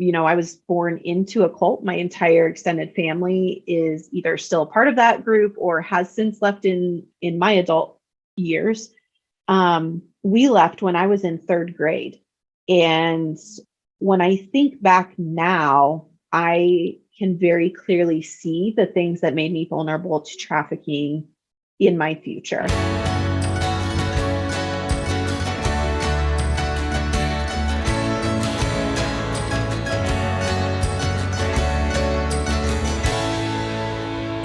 I was born into a cult. My entire extended family is either still part of that group or has since left in my adult years. We left when I was in third grade. And when I think back now, I can very clearly see the things that made me vulnerable to trafficking in my future.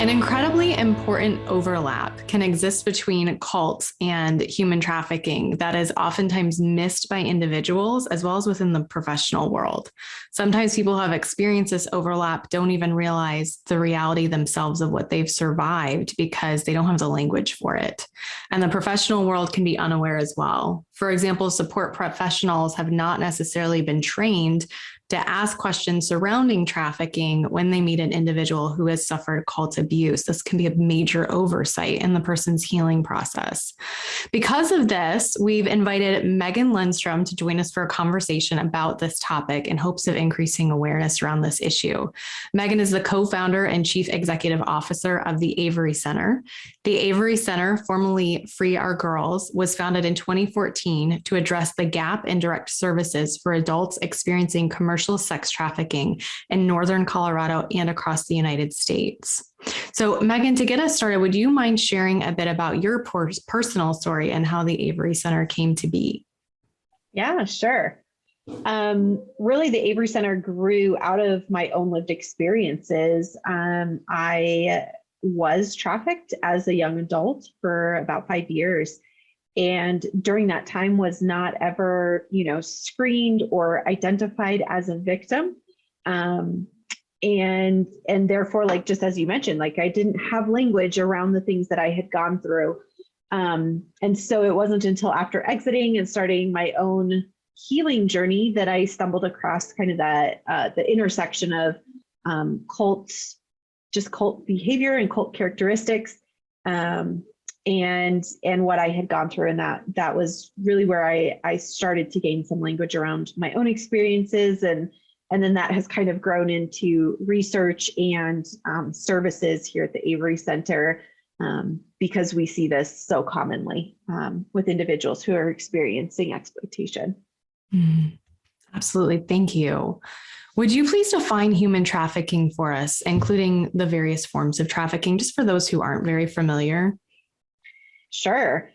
An incredibly important overlap can exist between cults and human trafficking that is oftentimes missed by individuals as well as within the professional world. Sometimes people who have experienced this overlap don't even realize the reality themselves of what they've survived because they don't have the language for it. And the professional world can be unaware as well. For example, support professionals have not necessarily been trained to ask questions surrounding trafficking when they meet an individual who has suffered cult abuse. This can be a major oversight in the person's healing process. Because of this, we've invited Megan Lundstrom to join us for a conversation about this topic in hopes of increasing awareness around this issue. Megan is the co-founder and chief executive officer of the Avery Center. The Avery Center, formerly Free Our Girls, was founded in 2014 to address the gap in direct services for adults experiencing commercial sex trafficking in northern Colorado and across the United States. So, Megan, to get us started, would you mind sharing a bit about your personal story and how the Avery Center came to be? Yeah, sure. Really, the Avery Center grew out of my own lived experiences. I was trafficked as a young adult for about 5 years. And during that time was not ever, screened or identified as a victim. And therefore, like, just as you mentioned, like, I didn't have language around the things that I had gone through. And so it wasn't until after exiting and starting my own healing journey that I stumbled across kind of the intersection of cult behavior and cult characteristics. And what I had gone through. And that was really where I started to gain some language around my own experiences. And then that has kind of grown into research and services here at the Avery Center, because we see this so commonly with individuals who are experiencing exploitation. Absolutely. Thank you. Would you please define human trafficking for us, including the various forms of trafficking, just for those who aren't very familiar? Sure.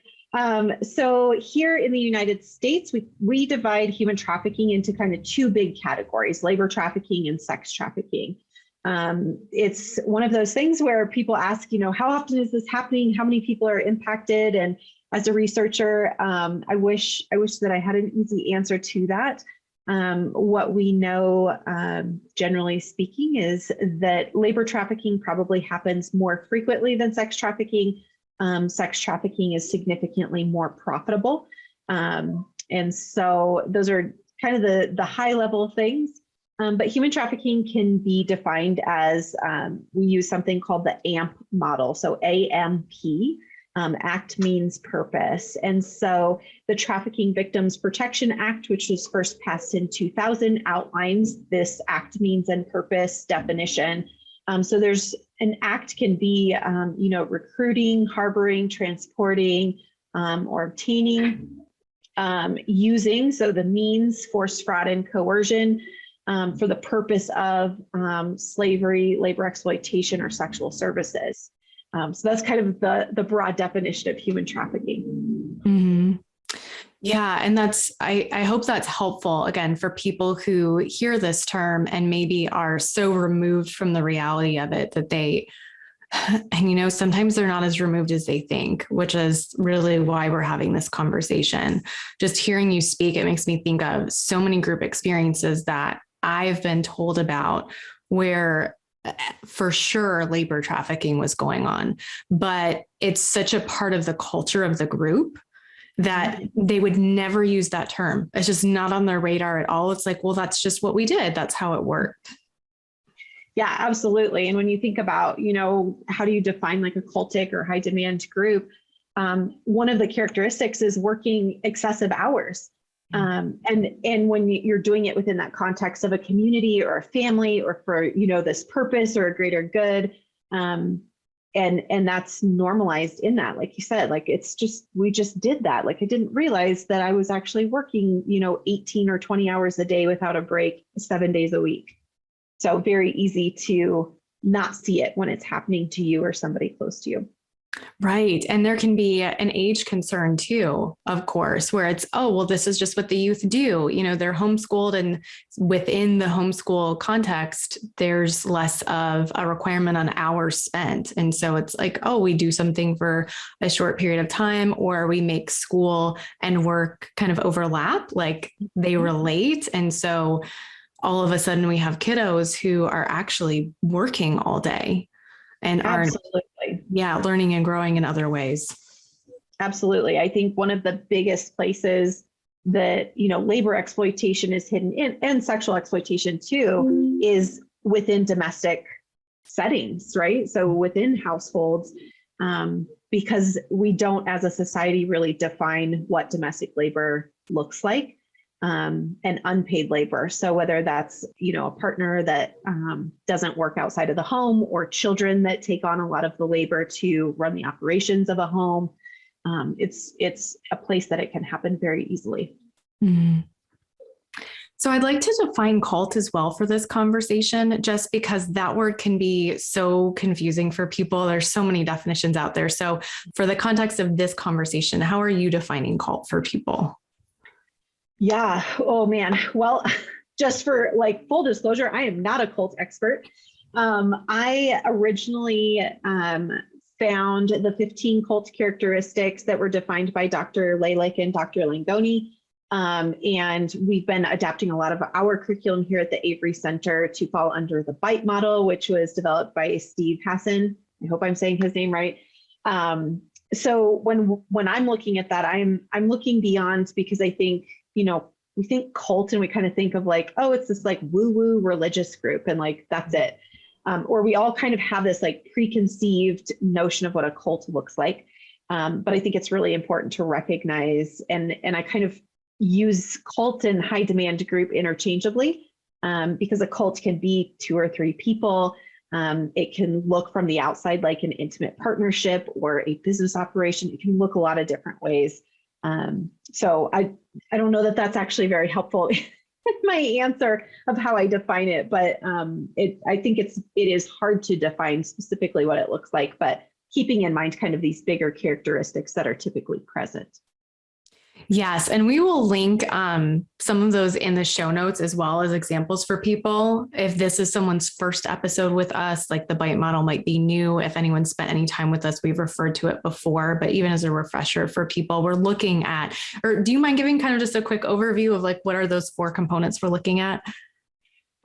So here in the United States, we divide human trafficking into kind of two big categories: labor trafficking and sex trafficking. It's one of those things where people ask, how often is this happening? How many people are impacted? And as a researcher, I wish that I had an easy answer to that. What we know, generally speaking, is that labor trafficking probably happens more frequently than sex trafficking. Sex trafficking is significantly more profitable. And so those are kind of the high level things. But human trafficking can be defined as, we use something called the AMP model. So AMP, ACT means purpose. And so the Trafficking Victims Protection Act, which was first passed in 2000, outlines this ACT means and purpose definition. So there's an act can be, recruiting, harboring, transporting, or obtaining, using, so the means, force, fraud, and coercion for the purpose of slavery, labor exploitation, or sexual services. So that's kind of the broad definition of human trafficking. Mm-hmm. Yeah. And I hope that's helpful, again, for people who hear this term and maybe are so removed from the reality of it that sometimes they're not as removed as they think, which is really why we're having this conversation. Just hearing you speak, it makes me think of so many group experiences that I've been told about where for sure labor trafficking was going on, but it's such a part of the culture of the group that they would never use that term. It's just not on their radar at all. It's like, well, that's just what we did. That's how it worked. Yeah, absolutely. And when you think about, how do you define like a cultic or high demand group? One of the characteristics is working excessive hours. And when you're doing it within that context of a community or a family or for, this purpose or a greater good, and that's normalized in that, like you said, like we just did that. Like I didn't realize that I was actually working, 18 or 20 hours a day without a break, 7 days a week. So very easy to not see it when it's happening to you or somebody close to you. Right. And there can be an age concern too, of course, where it's, oh, well, this is just what the youth do. They're homeschooled, and within the homeschool context, there's less of a requirement on hours spent. And so it's like, oh, we do something for a short period of time, or we make school and work kind of overlap, like they relate. And so all of a sudden we have kiddos who are actually working all day and are learning and growing in other ways. Absolutely. I think one of the biggest places that, labor exploitation is hidden in, and sexual exploitation too, is within domestic settings, right? So within households, because we don't as a society really define what domestic labor looks like. And unpaid labor. So whether that's, a partner that doesn't work outside of the home, or children that take on a lot of the labor to run the operations of a home, it's a place that it can happen very easily. Mm-hmm. So I'd like to define cult as well for this conversation, just because that word can be so confusing for people. There's so many definitions out there. So for the context of this conversation, how are you defining cult for people? Yeah. Oh man. Well, just for full disclosure, I am not a cult expert. I originally found the 15 cult characteristics that were defined by Dr. Lalick and Dr. Langoni. And we've been adapting a lot of our curriculum here at the Avery Center to fall under the BITE model, which was developed by Steve Hassan. I hope I'm saying his name right. So when I'm looking at that, I'm looking beyond, because I think, we think cult and we kind of think of it's this woo-woo religious group and that's it. Or we all kind of have this preconceived notion of what a cult looks like. But I think it's really important to recognize, and I kind of use cult and high demand group interchangeably, because a cult can be 2 or 3 people. It can look from the outside like an intimate partnership or a business operation. It can look a lot of different ways. So I don't know that that's actually very helpful in my answer of how I define it, but I think it is hard to define specifically what it looks like, but keeping in mind kind of these bigger characteristics that are typically present. Yes. And we will link some of those in the show notes, as well as examples for people. If this is someone's first episode with us, the BITE model might be new. If anyone spent any time with us, we've referred to it before, but even as a refresher for people, we're looking at, or do you mind giving kind of just a quick overview of what are those 4 components we're looking at?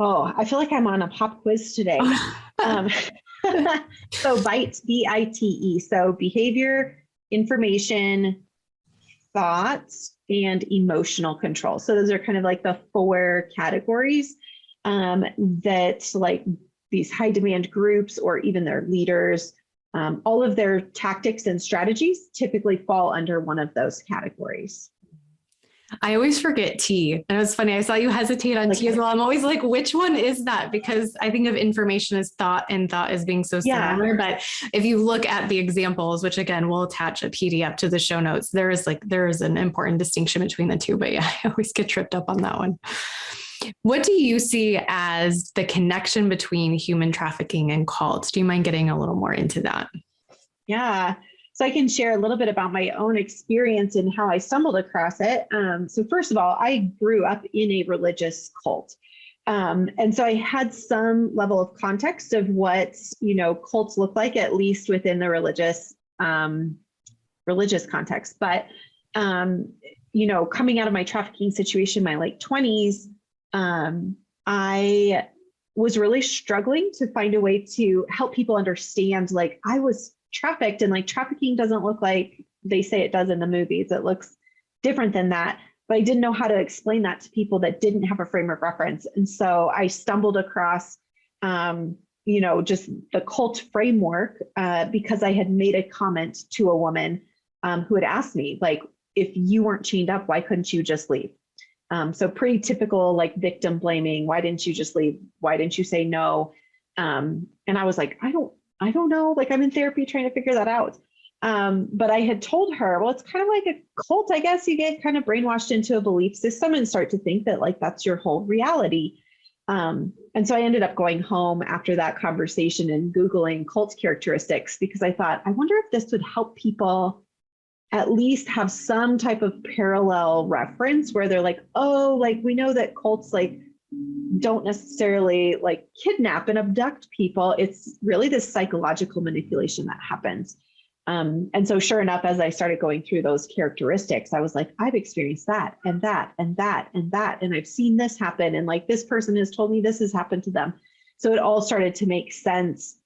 Oh, I feel like I'm on a pop quiz today. So BITE, B-I-T-E. So behavior, information, thoughts, and emotional control. So those are kind of the 4 categories that these high demand groups, or even their leaders, all of their tactics and strategies typically fall under one of those categories. I always forget T. And it's funny, I saw you hesitate on T as well. I'm always which one is that? Because I think of information as thought, and thought as being so similar. Yeah. But if you look at the examples, which again, we'll attach a PDF to the show notes, there is an important distinction between the 2. But yeah, I always get tripped up on that one. What do you see as the connection between human trafficking and cults? Do you mind getting a little more into that? Yeah. So I can share a little bit about my own experience and how I stumbled across it. So first of all, I grew up in a religious cult. And so I had some level of context of what, cults look like, at least within the religious context. But, coming out of my trafficking situation, my late 20s, I was really struggling to find a way to help people understand, I was trafficked, and trafficking doesn't look like they say it does in the movies. It looks different than that, but I didn't know how to explain that to people that didn't have a frame of reference. And so I stumbled across, just the cult framework, because I had made a comment to a woman who had asked me, if you weren't chained up, why couldn't you just leave? So pretty typical, like victim blaming. Why didn't you just leave? Why didn't you say no? And I was like, I don't know. Like I'm in therapy trying to figure that out. But I had told her, well, it's kind of like a cult. I guess you get kind of brainwashed into a belief system and start to think that like that's your whole reality. And so I ended up going home after that conversation and Googling cult characteristics because I thought, I wonder if this would help people at least have some type of parallel reference where they're like, oh, like we know that cults like don't necessarily like kidnap and abduct people. It's really this psychological manipulation that happens. And so sure enough, as I started going through those characteristics, I was like, I've experienced that and that and that and that, and I've seen this happen. And like this person has told me this has happened to them. So it all started to make sense.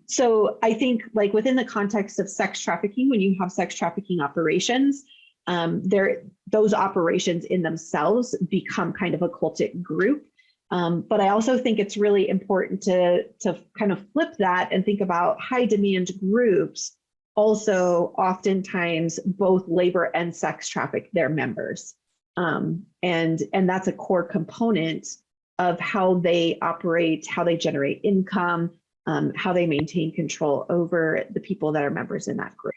So I think like within the context of sex trafficking, when you have sex trafficking operations, those operations in themselves become kind of a cultic group. But I also think it's really important to kind of flip that and think about high demand groups also oftentimes both labor and sex traffic their members. And that's a core component of how they operate, how they generate income, how they maintain control over the people that are members in that group.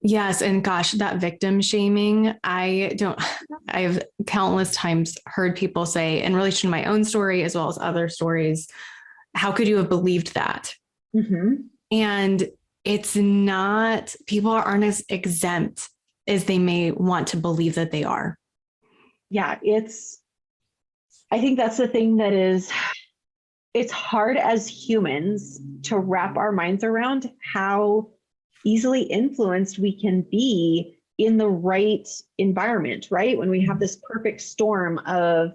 Yes. And gosh, that victim shaming, I've countless times heard people say in relation to my own story, as well as other stories, how could you have believed that? Mm-hmm. And it's not, people aren't as exempt as they may want to believe that they are. Yeah, I think that's the thing that it's hard as humans to wrap our minds around how easily influenced we can be in the right environment, right? When we have this perfect storm of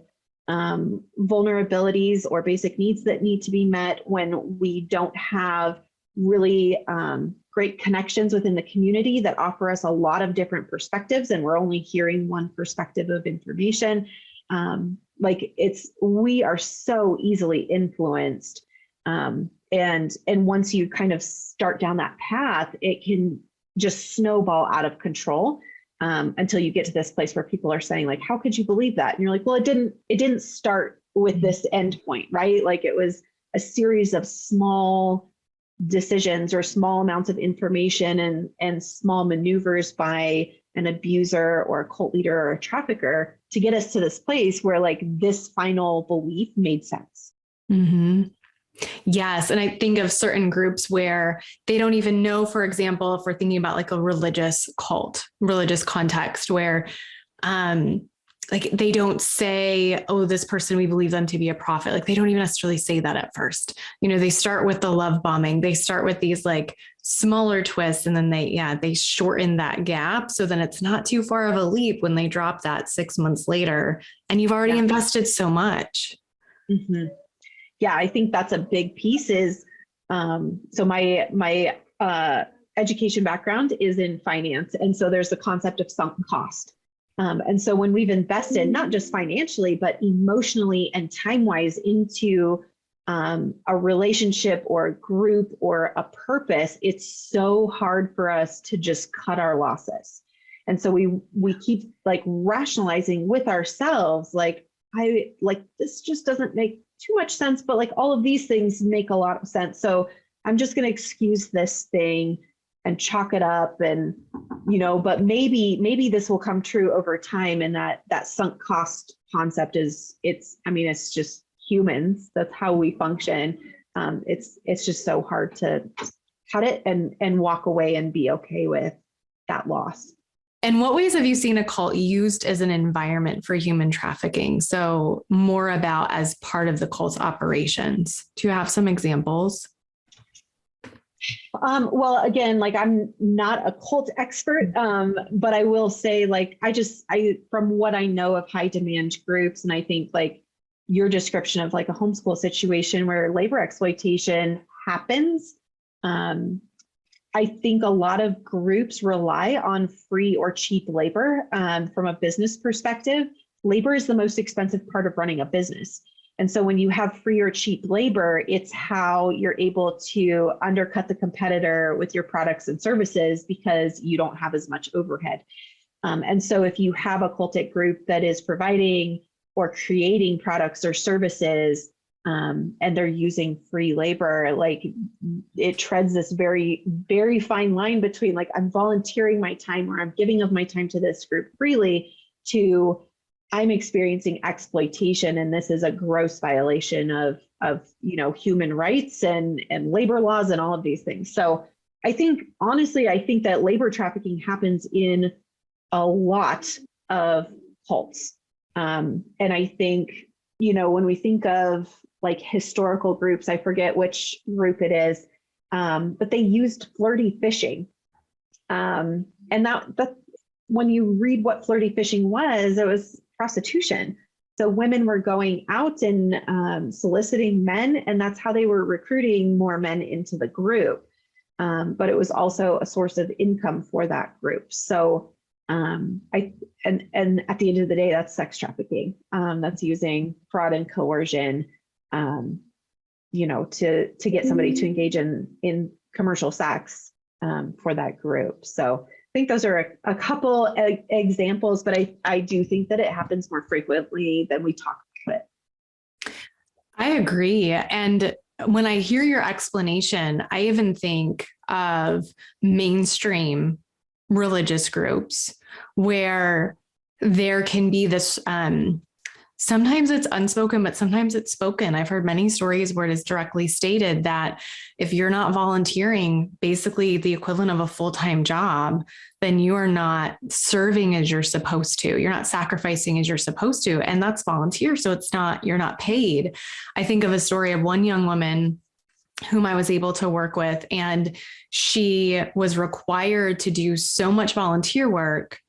vulnerabilities or basic needs that need to be met, when we don't have really great connections within the community that offer us a lot of different perspectives, and we're only hearing one perspective of information. We are so easily influenced. And once you kind of start down that path, it can just snowball out of control until you get to this place where people are saying like, how could you believe that? And you're like, well, it didn't start with this end point, right? Like it was a series of small decisions or small amounts of information and small maneuvers by an abuser or a cult leader or a trafficker to get us to this place where like this final belief made sense. Mm-hmm. Yes. And I think of certain groups where they don't even know, for example, if we're thinking about like a religious cult, religious context where, like they don't say, oh, this person, we believe them to be a prophet. Like they don't even necessarily say that at first. You know, they start with the love bombing. They start with these like smaller twists, and then they shorten that gap. So then it's not too far of a leap when they drop that 6 months later, and you've already invested so much. Mm-hmm. Yeah, I think that's a big piece is, so my education background is in finance. And so there's the concept of sunk cost. And so when we've invested, not just financially, but emotionally and time-wise into a relationship or a group or a purpose, it's so hard for us to just cut our losses. And so we keep like rationalizing with ourselves, like, this just doesn't make too much sense, but like all of these things make a lot of sense. So I'm just going to excuse this thing and chalk it up, and, but maybe this will come true over time. And that sunk cost concept it's just humans. That's how we function. It's just so hard to cut it and walk away and be okay with that loss. In what ways have you seen a cult used as an environment for human trafficking? So more about as part of the cult's operations. Do you have some examples? Well, again, like I'm not a cult expert, but I will say like, from what I know of high demand groups, and I think like your description of like a homeschool situation where labor exploitation happens, I think a lot of groups rely on free or cheap labor. From a business perspective, labor is the most expensive part of running a business. And so when you have free or cheap labor, it's how you're able to undercut the competitor with your products and services because you don't have as much overhead. And so if you have a cultic group that is providing or creating products or services, and they're using free labor, like it treads this very, very fine line between like, I'm volunteering my time or I'm giving of my time to this group freely, to I'm experiencing exploitation, and this is a gross violation of human rights and labor laws and all of these things. So I think, honestly, I think that labor trafficking happens in a lot of cults. And I think, when we think of like historical groups, I forget which group it is, but they used flirty fishing. And that when you read what flirty fishing was, it was prostitution. So women were going out and soliciting men, and that's how they were recruiting more men into the group. But it was also a source of income for that group. So and at the end of the day, that's sex trafficking. That's using fraud and coercion, to get somebody to engage in commercial sex for that group. So I think those are a couple examples, but I do think that it happens more frequently than we talk about it. I agree. And when I hear your explanation, I even think of mainstream religious groups where there can be this, sometimes it's unspoken, but sometimes it's spoken. I've heard many stories where it is directly stated that if you're not volunteering, basically the equivalent of a full-time job, then you are not serving as you're supposed to. You're not sacrificing as you're supposed to. And that's volunteer. So you're not paid. I think of a story of one young woman whom I was able to work with, and she was required to do so much volunteer work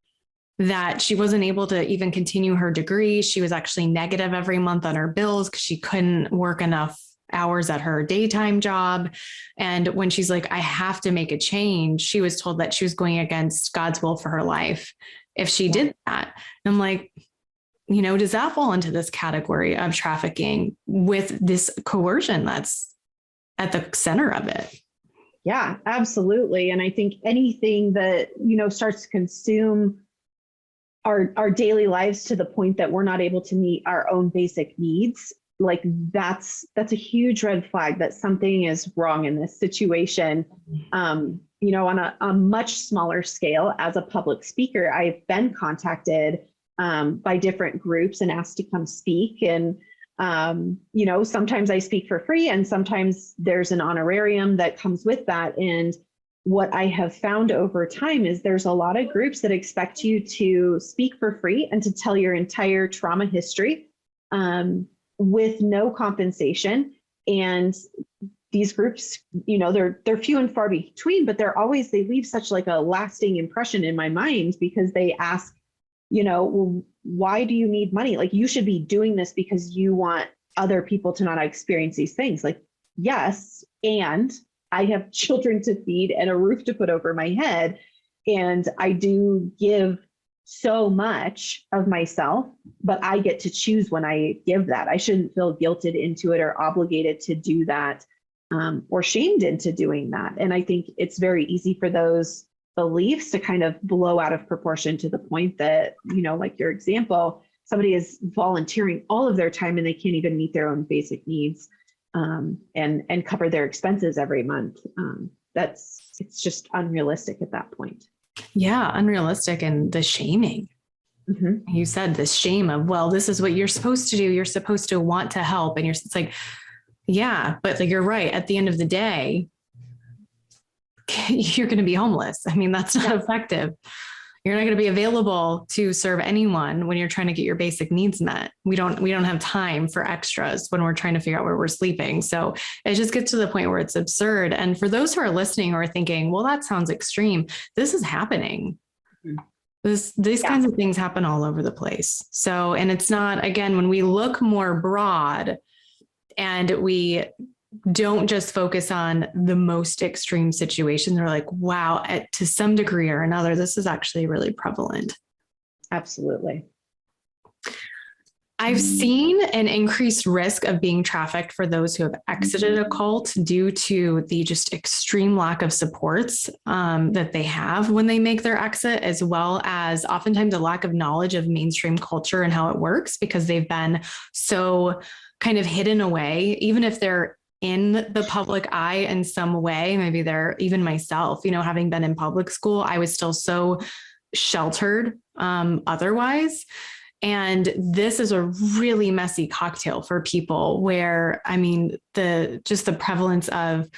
that she wasn't able to even continue her degree. She was actually negative every month on her bills because she couldn't work enough hours at her daytime job. And when she's like, I have to make a change, she was told that she was going against God's will for her life if she did that. And I'm like, does that fall into this category of trafficking with this coercion that's at the center of it? Yeah, absolutely. And I think anything that, starts to consume our daily lives to the point that we're not able to meet our own basic needs, like that's a huge red flag that something is wrong in this situation. On a much smaller scale, as a public speaker, I've been contacted by different groups and asked to come speak. And sometimes I speak for free, and sometimes there's an honorarium that comes with that. And what I have found over time is there's a lot of groups that expect you to speak for free and to tell your entire trauma history with no compensation. And these groups, they're few and far between, but they leave such like a lasting impression in my mind, because they ask, well, why do you need money? Like, you should be doing this because you want other people to not experience these things. Like, yes, and I have children to feed and a roof to put over my head. And I do give so much of myself, but I get to choose when I give that. I shouldn't feel guilted into it or obligated to do that, or shamed into doing that. And I think it's very easy for those beliefs to kind of blow out of proportion to the point that, like your example, somebody is volunteering all of their time and they can't even meet their own basic needs. And cover their expenses every month. It's just unrealistic at that point. Yeah, unrealistic. And the shaming. Mm-hmm. You said this shame of, well, this is what you're supposed to do. You're supposed to want to help. And it's like, yeah, but like, you're right. At the end of the day, you're going to be homeless. I mean, that's not effective. You're not going to be available to serve anyone when you're trying to get your basic needs met. We don't have time for extras when we're trying to figure out where we're sleeping. So it just gets to the point where it's absurd. And for those who are listening or are thinking, well, that sounds extreme, this is happening. Mm-hmm. These kinds of things happen all over the place. So, and it's not, again, when we look more broad and we don't just focus on the most extreme situations, we're like, wow, to some degree or another, this is actually really prevalent. Absolutely. I've seen an increased risk of being trafficked for those who have exited a cult due to the just extreme lack of supports that they have when they make their exit, as well as oftentimes a lack of knowledge of mainstream culture and how it works, because they've been so kind of hidden away, even if they're in the public eye in some way. Maybe they're, even myself, having been in public school, I was still so sheltered otherwise. And this is a really messy cocktail for people where, the prevalence of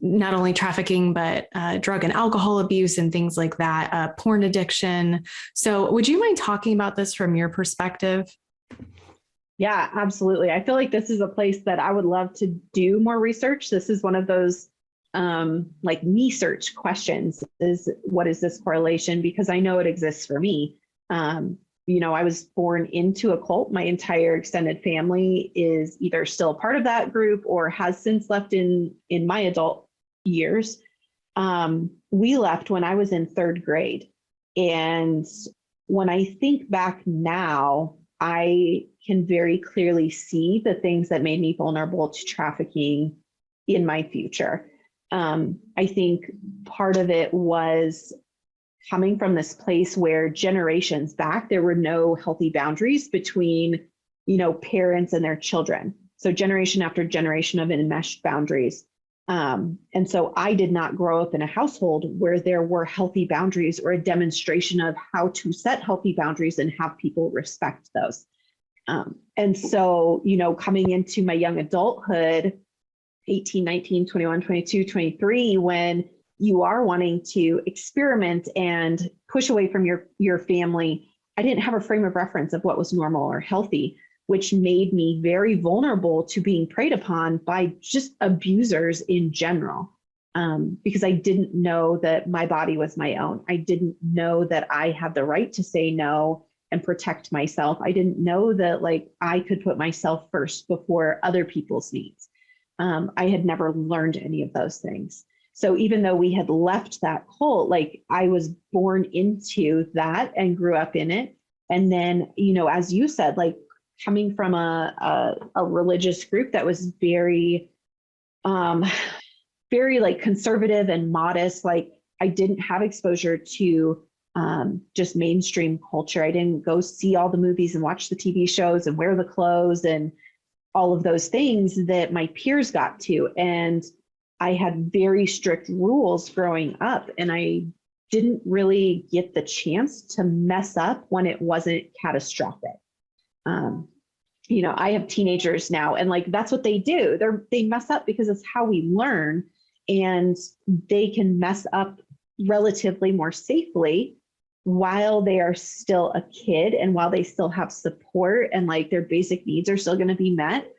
not only trafficking, but drug and alcohol abuse and things like that, porn addiction. So would you mind talking about this from your perspective? Yeah, absolutely. I feel like this is a place that I would love to do more research. This is one of those like me search questions, is what is this correlation? Because I know it exists for me. I was born into a cult. My entire extended family is either still part of that group or has since left in my adult years. We left when I was in third grade. And when I think back now, I can very clearly see the things that made me vulnerable to trafficking in my future. I think part of it was coming from this place where generations back, there were no healthy boundaries between, parents and their children. So generation after generation of enmeshed boundaries. And so I did not grow up in a household where there were healthy boundaries or a demonstration of how to set healthy boundaries and have people respect those. And so, coming into my young adulthood, 18, 19, 21, 22, 23, when you are wanting to experiment and push away from your family, I didn't have a frame of reference of what was normal or healthy, which made me very vulnerable to being preyed upon by just abusers in general. Because I didn't know that my body was my own. I didn't know that I had the right to say no and protect myself. I didn't know that I could put myself first before other people's needs. I had never learned any of those things. So even though we had left that cult, I was born into that and grew up in it. And then, as you said, coming from a religious group that was very, very conservative and modest, I didn't have exposure to just mainstream culture. I didn't go see all the movies and watch the TV shows and wear the clothes and all of those things that my peers got to. And I had very strict rules growing up, and I didn't really get the chance to mess up when it wasn't catastrophic. I have teenagers now, and that's what they do. They mess up because it's how we learn, and they can mess up relatively more safely while they are still a kid and while they still have support and their basic needs are still going to be met.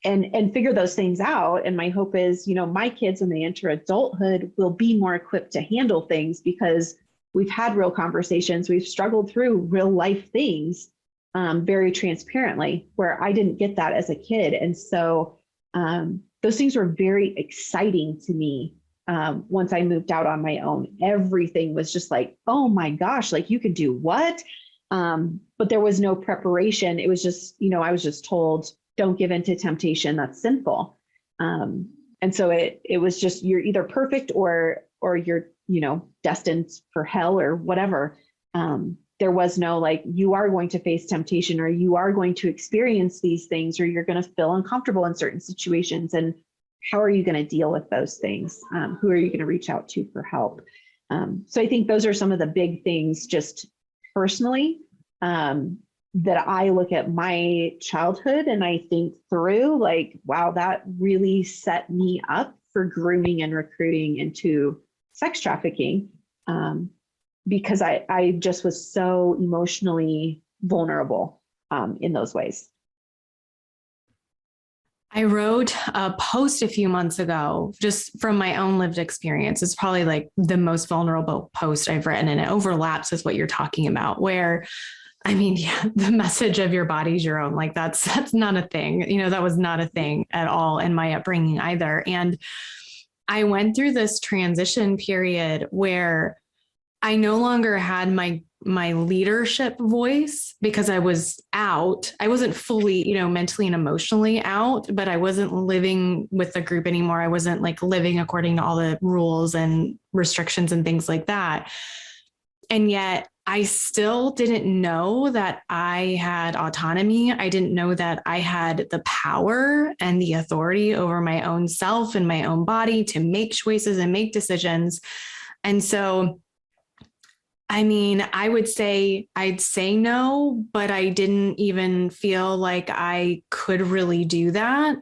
And figure those things out. And my hope is, my kids, when they enter adulthood, will be more equipped to handle things because we've had real conversations. We've struggled through real life things very transparently, where I didn't get that as a kid. And so those things were very exciting to me. Once I moved out on my own, everything was just oh my gosh, you can do what? But there was no preparation. It was just, I was just told, don't give in to temptation. That's sinful. And so it was just, you're either perfect or you're, destined for hell or whatever. There was no you are going to face temptation, or you are going to experience these things, or you're going to feel uncomfortable in certain situations. And how are you going to deal with those things? Who are you going to reach out to for help? So I think those are some of the big things just personally, that I look at my childhood and I think through wow, that really set me up for grooming and recruiting into sex trafficking, because I just was so emotionally vulnerable in those ways. I wrote a post a few months ago, just from my own lived experience. It's probably the most vulnerable post I've written, and it overlaps with what you're talking about, where the message of your body's your own, that's not a thing. That was not a thing at all in my upbringing either. And I went through this transition period where I no longer had my my leadership voice because I was out. I wasn't fully, mentally and emotionally out, but I wasn't living with the group anymore. I wasn't like living according to all the rules and restrictions and things like that. And yet I still didn't know that I had autonomy. I didn't know that I had the power and the authority over my own self and my own body to make choices and make decisions. And so, I mean, I would say I'd say no, but I didn't even feel like I could really do that.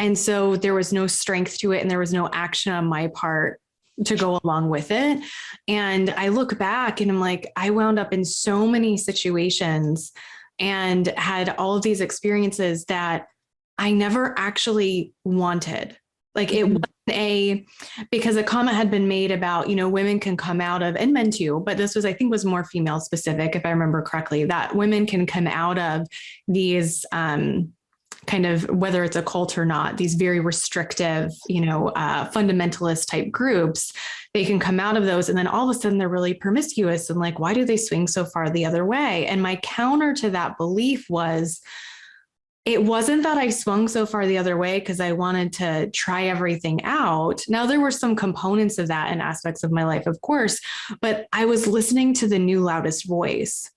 And so there was no strength to it and there was no action on my part to go along with it. And I look back and I'm like, I wound up in so many situations and had all of these experiences that I never actually wanted. Like it wasn't because a comment had been made about, women can come out of, and men too, but this was, I think was more female specific, if I remember correctly, that women can come out of these, kind of, whether it's a cult or not, these very restrictive, fundamentalist type groups, they can come out of those. And then all of a sudden they're really promiscuous and like, why do they swing so far the other way? And my counter to that belief was, it wasn't that I swung so far the other way because I wanted to try everything out. Now, there were some components of that in aspects of my life, of course, but I was listening to the new loudest voice.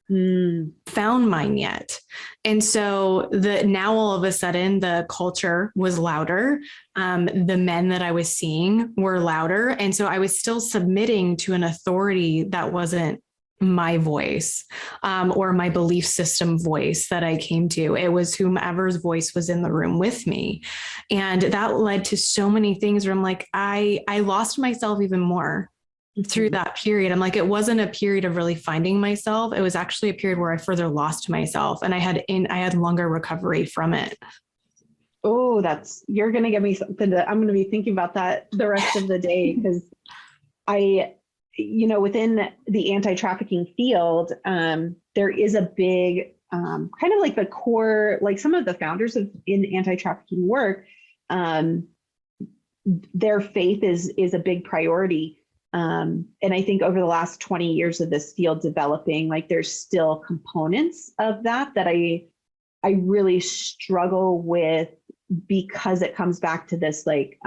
Found mine yet. And so now all of a sudden the culture was louder. The men that I was seeing were louder. And so I was still submitting to an authority that wasn't my voice, or my belief system voice that I came to. It was whomever's voice was in the room with me. And that led to so many things where I'm like, I lost myself even more through that period. I'm like, it wasn't a period of really finding myself. It was actually a period where I further lost myself and I had longer recovery from it. Oh, you're going to give me something I'm going to be thinking about that the rest of the day. Because within the anti-trafficking field, there is a big, kind of like the core, like some of the founders in anti-trafficking work, their faith is a big priority. And I think over the last 20 years of this field developing, like there's still components of that I really struggle with because it comes back to this like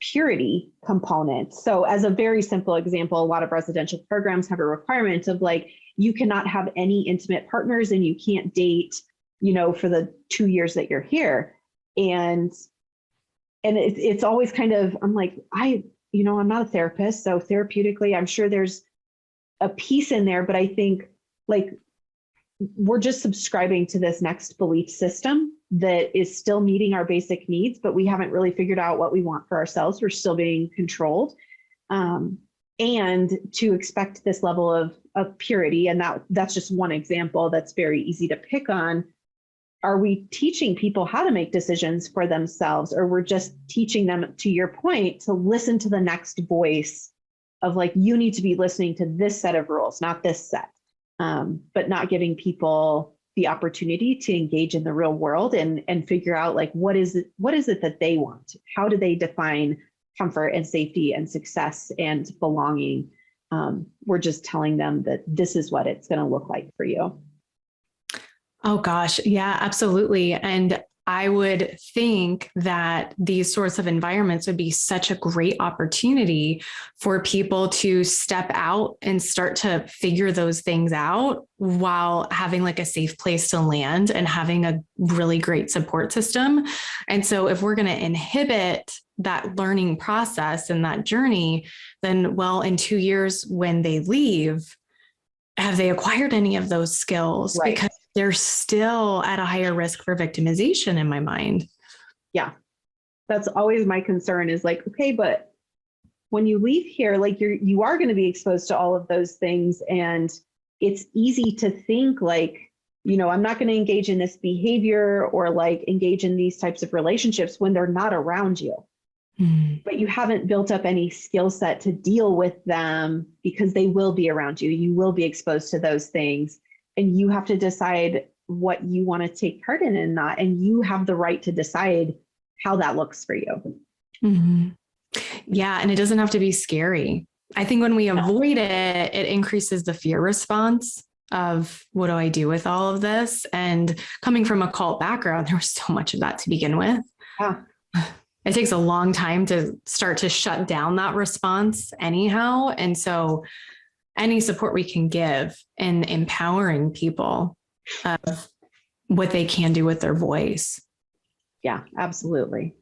purity component. So as a very simple example, a lot of residential programs have a requirement of like, you cannot have any intimate partners and you can't date, for the 2 years that you're here. And it's always kind of, I'm like, I'm not a therapist, so therapeutically, I'm sure there's a piece in there, but I think like we're just subscribing to this next belief system that is still meeting our basic needs, but we haven't really figured out what we want for ourselves. We're still being controlled. And to expect this level of purity, and that's just one example that's very easy to pick on. Are we teaching people how to make decisions for themselves, or we're just teaching them, to your point, to listen to the next voice of like, you need to be listening to this set of rules, not this set, but not giving people the opportunity to engage in the real world and figure out like, what is it that they want? How do they define comfort and safety and success and belonging? We're just telling them that this is what it's going to look like for you. Oh gosh. Yeah, absolutely. And I would think that these sorts of environments would be such a great opportunity for people to step out and start to figure those things out while having like a safe place to land and having a really great support system. And so if we're going to inhibit that learning process and that journey, then in 2 years when they leave, have they acquired any of those skills? Right. Because they're still at a higher risk for victimization in my mind. Yeah. That's always my concern is like, okay, but when you leave here, like you are going to be exposed to all of those things. And it's easy to think like, I'm not going to engage in this behavior or like engage in these types of relationships when they're not around you. But you haven't built up any skill set to deal with them because they will be around you. You will be exposed to those things. And you have to decide what you want to take part in and not. And you have the right to decide how that looks for you. Mm-hmm. Yeah. And it doesn't have to be scary. I think when we avoid it, it increases the fear response of what do I do with all of this? And coming from a cult background, there was so much of that to begin with. Yeah. It takes a long time to start to shut down that response anyhow. And so any support we can give in empowering people of what they can do with their voice. Yeah, absolutely.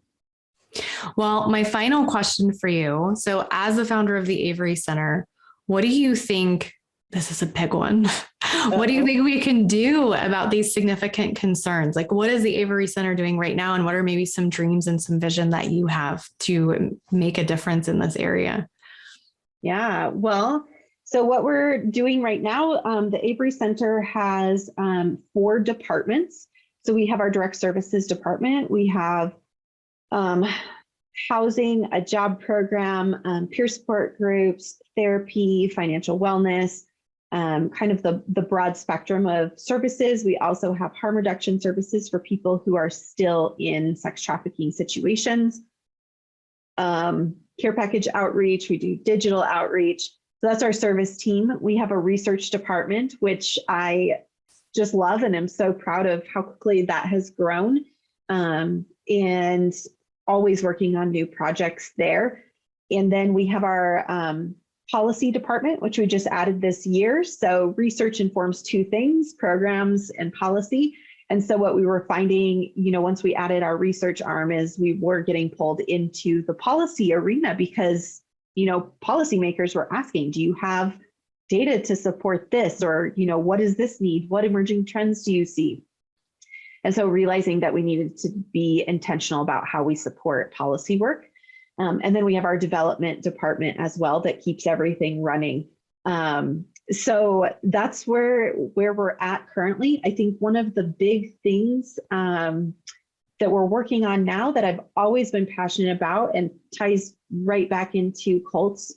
Well, my final question for you. So as the founder of the Avery Center, what do you think, this is a big one. What do you think we can do about these significant concerns? Like, what is the Avery Center doing right now? And what are maybe some dreams and some vision that you have to make a difference in this area? Yeah, well, so what we're doing right now, the Avery Center has 4 departments. So we have our direct services department. We have housing, a job program, peer support groups, therapy, financial wellness, kind of the broad spectrum of services. We also have harm reduction services for people who are still in sex trafficking situations. Care package outreach, we do digital outreach. So that's our service team. We have a research department, which I just love and am so proud of how quickly that has grown, and always working on new projects there. And then we have our policy department, which we just added this year. So research informs 2 things, programs and policy. And so what we were finding, once we added our research arm, is we were getting pulled into the policy arena because, policymakers were asking, do you have data to support this? Or, what does this need? What emerging trends do you see? And so realizing that we needed to be intentional about how we support policy work. And then we have our development department as well that keeps everything running. So that's where we're at currently. I think one of the big things that we're working on now that I've always been passionate about and ties right back into cults.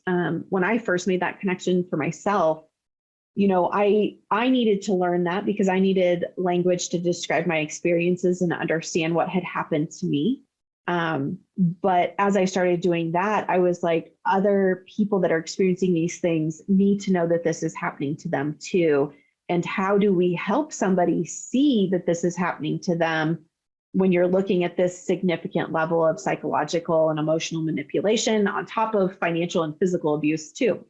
When I first made that connection for myself, I needed to learn that because I needed language to describe my experiences and understand what had happened to me. But as I started doing that, I was like, other people that are experiencing these things need to know that this is happening to them too. And how do we help somebody see that this is happening to them when you're looking at this significant level of psychological and emotional manipulation on top of financial and physical abuse too?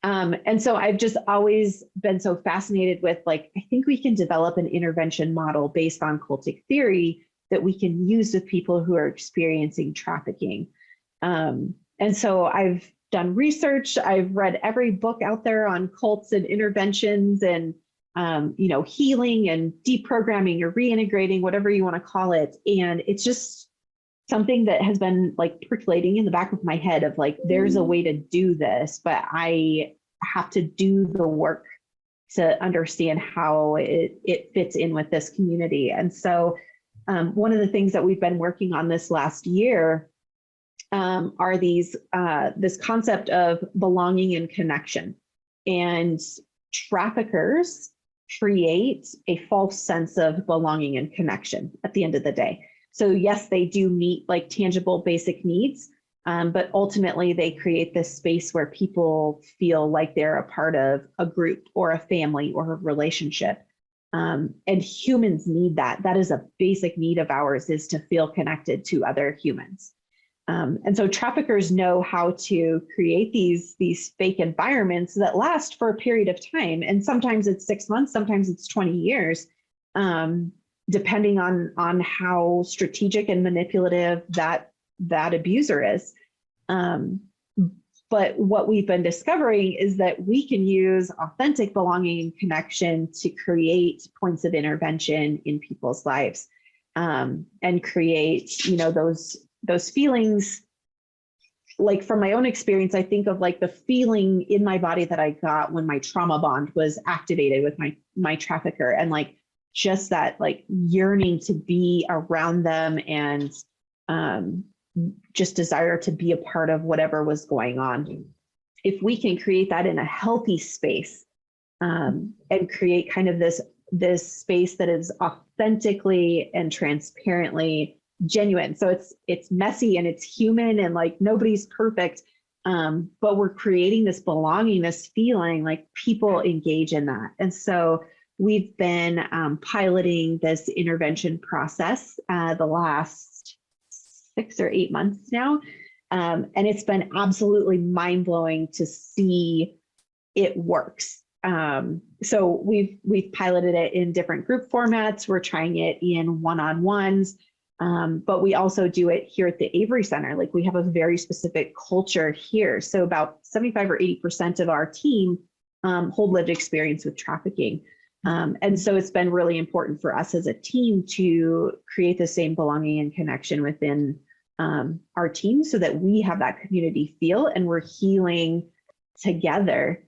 And so I've just always been so fascinated with, I think we can develop an intervention model based on cultic theory that we can use with people who are experiencing trafficking. And so I've done research. I've read every book out there on cults and interventions and, healing and deprogramming or reintegrating, whatever you want to call it. And it's just something that has been percolating in the back of my head of there's a way to do this, but I have to do the work to understand how it fits in with this community. And so one of the things that we've been working on this last year are this concept of belonging and connection. And traffickers create a false sense of belonging and connection at the end of the day. So yes, they do meet tangible basic needs, but ultimately they create this space where people feel like they're a part of a group or a family or a relationship. And humans need that. That is a basic need of ours, is to feel connected to other humans. And so traffickers know how to create these fake environments that last for a period of time. And sometimes it's 6 months, sometimes it's 20 years, depending on how strategic and manipulative that abuser is. But what we've been discovering is that we can use authentic belonging and connection to create points of intervention in people's lives, and create, those feelings. From my own experience, I think of the feeling in my body that I got when my trauma bond was activated with my trafficker, and just that yearning to be around them and just desire to be a part of whatever was going on. If we can create that in a healthy space, and create kind of this space that is authentically and transparently genuine. So it's messy and it's human and nobody's perfect. but we're creating this belonging, this feeling like people engage in that. And so we've been piloting this intervention process the last 6 or 8 months now. And it's been absolutely mind-blowing to see it works. So we've piloted it in different group formats. We're trying it in one-on-ones, but we also do it here at the Avery Center. Like, we have a very specific culture here. So about 75 or 80% of our team hold lived experience with trafficking. And so it's been really important for us as a team to create the same belonging and connection within our team, so that we have that community feel and we're healing together.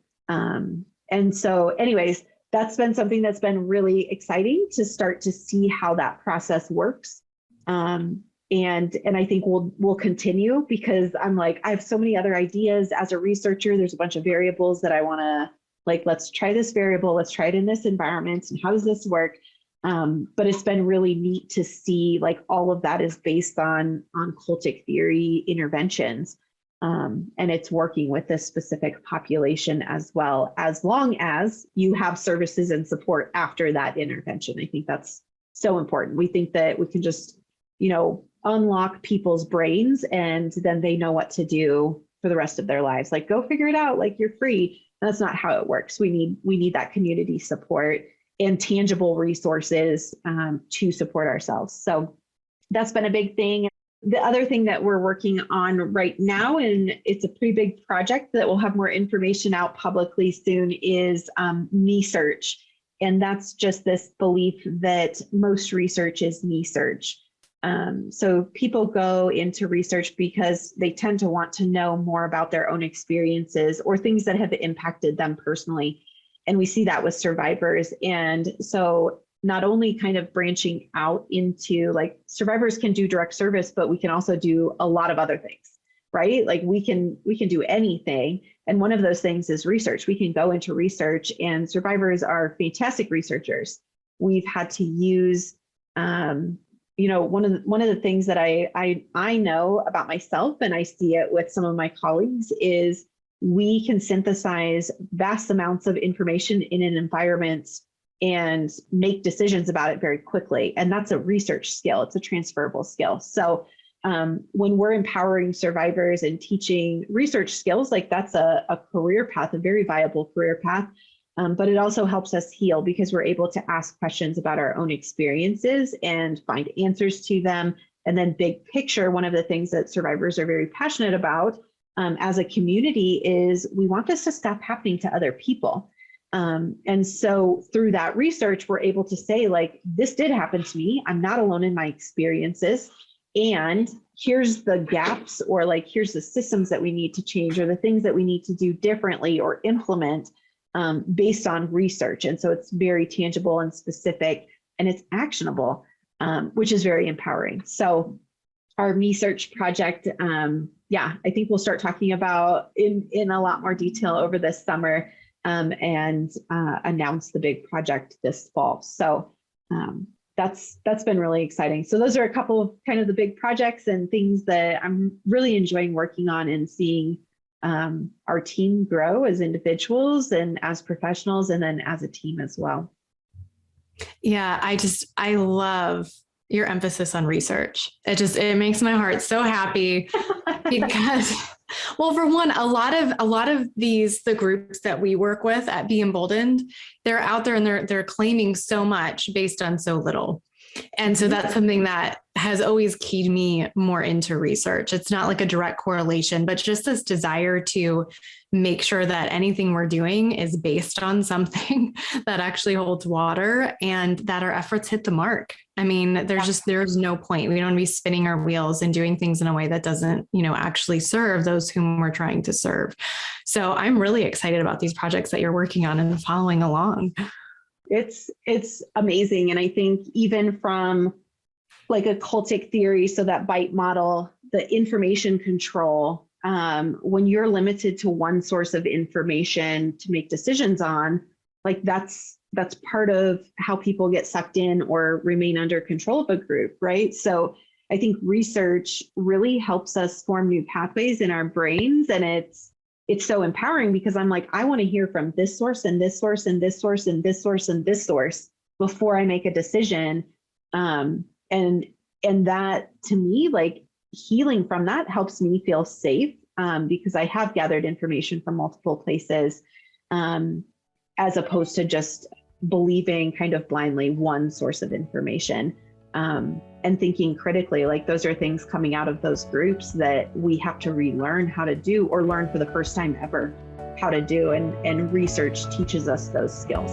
And so anyways, that's been something that's been really exciting to start to see how that process works. And I think we'll continue, because I'm like, I have so many other ideas as a researcher. There's a bunch of variables that I want to, like, let's try this variable, let's try it in this environment, and how does this work? But it's been really neat to see, like, all of that is based on cultic theory interventions. And it's working with this specific population as well, as long as you have services and support after that intervention. I think that's so important. We think that we can just, unlock people's brains and then they know what to do for the rest of their lives. Like, go figure it out, like, you're free. And that's not how it works. We need that community support and tangible resources to support ourselves. So that's been a big thing. The other thing that we're working on right now, and it's a pretty big project that we'll have more information out publicly soon, is me search. And that's just this belief that most research is me search. So people go into research because they tend to want to know more about their own experiences or things that have impacted them personally. And we see that with survivors. And so not only kind of branching out into, like, survivors can do direct service, but we can also do a lot of other things, right? Like, we can do anything. And one of those things is research. We can go into research, and survivors are fantastic researchers. We've had to use, one of the things that I know about myself, and I see it with some of my colleagues, is we can synthesize vast amounts of information in an environment and make decisions about it very quickly. And that's a research skill. It's a transferable skill. So when we're empowering survivors and teaching research skills, like, that's a career path, a very viable career path. But it also helps us heal, because we're able to ask questions about our own experiences and find answers to them. And then, big picture, one of the things that survivors are very passionate about as a community is we want this to stop happening to other people. And so through that research, we're able to say, like, this did happen to me. I'm not alone in my experiences. And here's the gaps, or, like, here's the systems that we need to change, or the things that we need to do differently or implement based on research. And so it's very tangible and specific, and it's actionable, which is very empowering. So our Me Search project, I think we'll start talking about in a lot more detail over this summer, and announce the big project this fall. So that's been really exciting. So those are a couple of kind of the big projects and things that I'm really enjoying working on, and seeing our team grow as individuals and as professionals, and then as a team as well. Yeah, I love your emphasis on research. It makes my heart so happy because, well, for one, a lot of the groups that we work with at beEmboldened, they're out there and they're claiming so much based on so little. And so that's something that has always keyed me more into research. It's not like a direct correlation, but just this desire to make sure that anything we're doing is based on something that actually holds water, and that our efforts hit the mark. I mean, there's no point. We don't want to be spinning our wheels and doing things in a way that doesn't, actually serve those whom we're trying to serve. So I'm really excited about these projects that you're working on and following along. It's amazing. And I think even from, like, a cultic theory, so that bite model, the information control, when you're limited to one source of information to make decisions on, like, that's part of how people get sucked in or remain under control of a group, right? So I think research really helps us form new pathways in our brains. And it's so empowering because I'm like, I want to hear from this source and this source and this source and this source and this source before I make a decision. And that, to me, like, healing from that helps me feel safe, because I have gathered information from multiple places, as opposed to just believing kind of blindly one source of information, and thinking critically. Like, those are things coming out of those groups that we have to relearn how to do, or learn for the first time ever how to do. And research teaches us those skills.